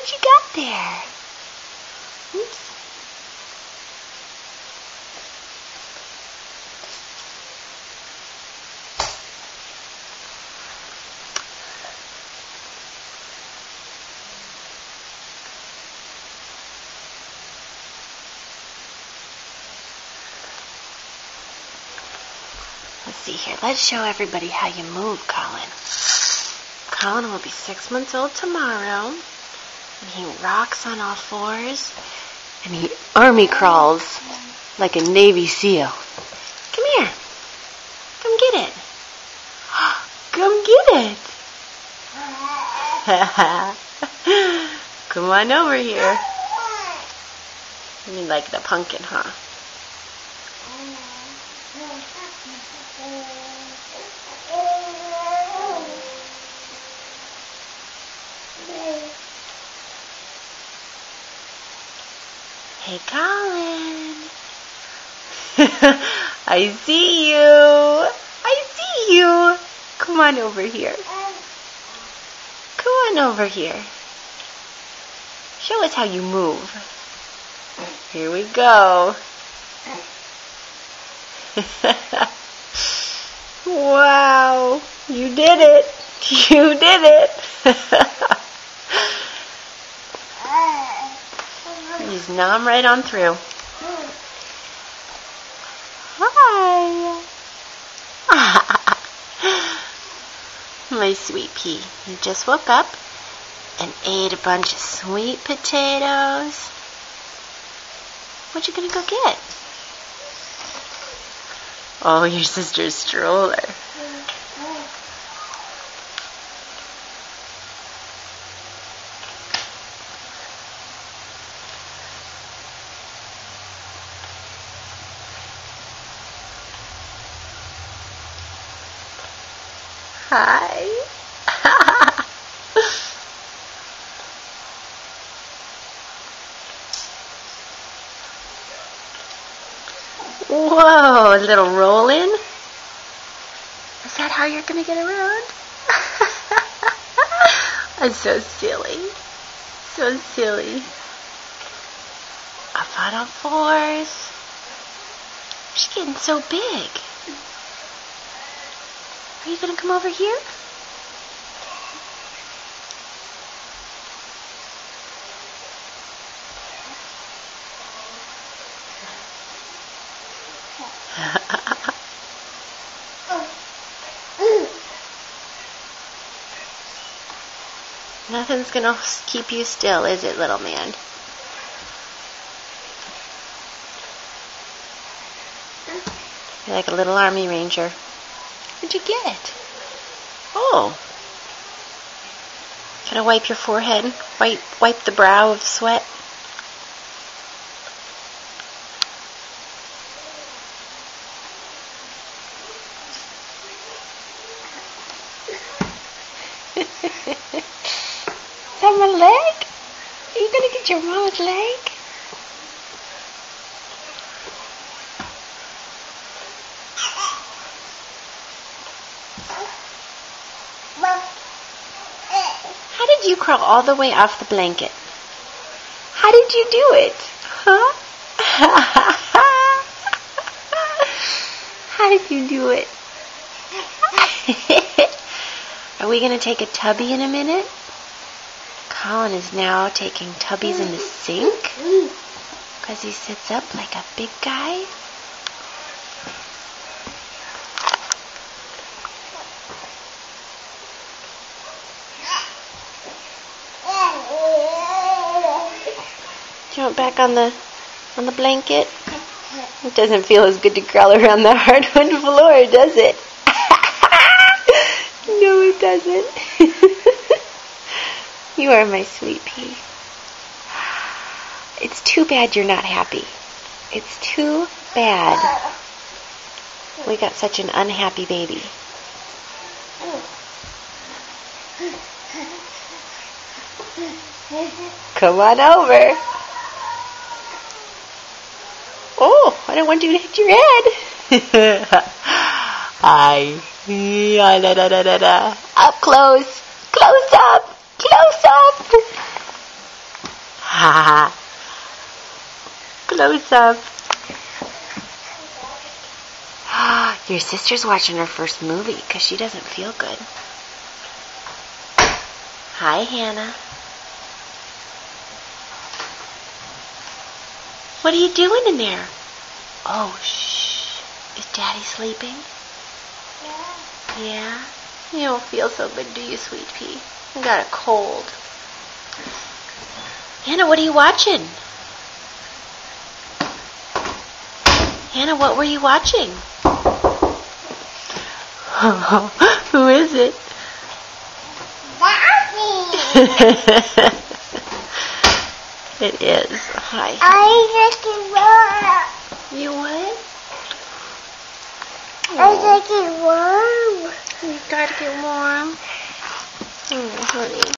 What you got there? Oops. Let's see here. Let's show everybody how you move, Colin. Colin will be 6 months old tomorrow. And he rocks on all fours. And he army crawls like a Navy SEAL. Come here. Come get it. Come get it. Come on over here. You like the pumpkin, huh? Hey, Colin. I see you. I see you. Come on over here. Come on over here. Show us how you move. Here we go. Wow. You did it. You did it. Just numb right on through. Hi. My sweet pea. You just woke up and ate a bunch of sweet potatoes. What you gonna go get? Oh, your sister's stroller. Hi. Whoa, a little roll in? Is that how you're going to get around? I'm so silly. So silly. Up on all fours. She's getting so big. Are you going to come over here? Nothing's going to keep you still, is it, little man? You're like a little army ranger. What'd you get? Oh. Gotta wipe your forehead. Wipe the brow of sweat. Is that my leg? Are you gonna get your mama's leg? How did you crawl all the way off the blanket? How did you do it? Huh? How did you do it? Are we going to take a tubby in a minute? Colin is now taking tubbies in the sink because he sits up like a big guy. Jump back on the blanket. It doesn't feel as good to crawl around the hardwood floor, does it? No, it doesn't. You are my sweet pea. It's too bad you're not happy. It's too bad. We got such an unhappy baby. Come on over. Oh, I don't want you to hit your head. Hi. Da, da, da, da, da. Up close. Close up. Close up. Ha. Close up. Your sister's watching her first movie because she doesn't feel good. Hi, Hannah. What are you doing in there? Oh, shh. Is Daddy sleeping? Yeah. Yeah? You don't feel so good, do you, sweet pea? You got a cold. Hannah, what are you watching? Hannah, what were you watching? Who is it? Daddy! It is. Hi. I like it warm. You what? I like it warm. You gotta get warm. Oh, honey.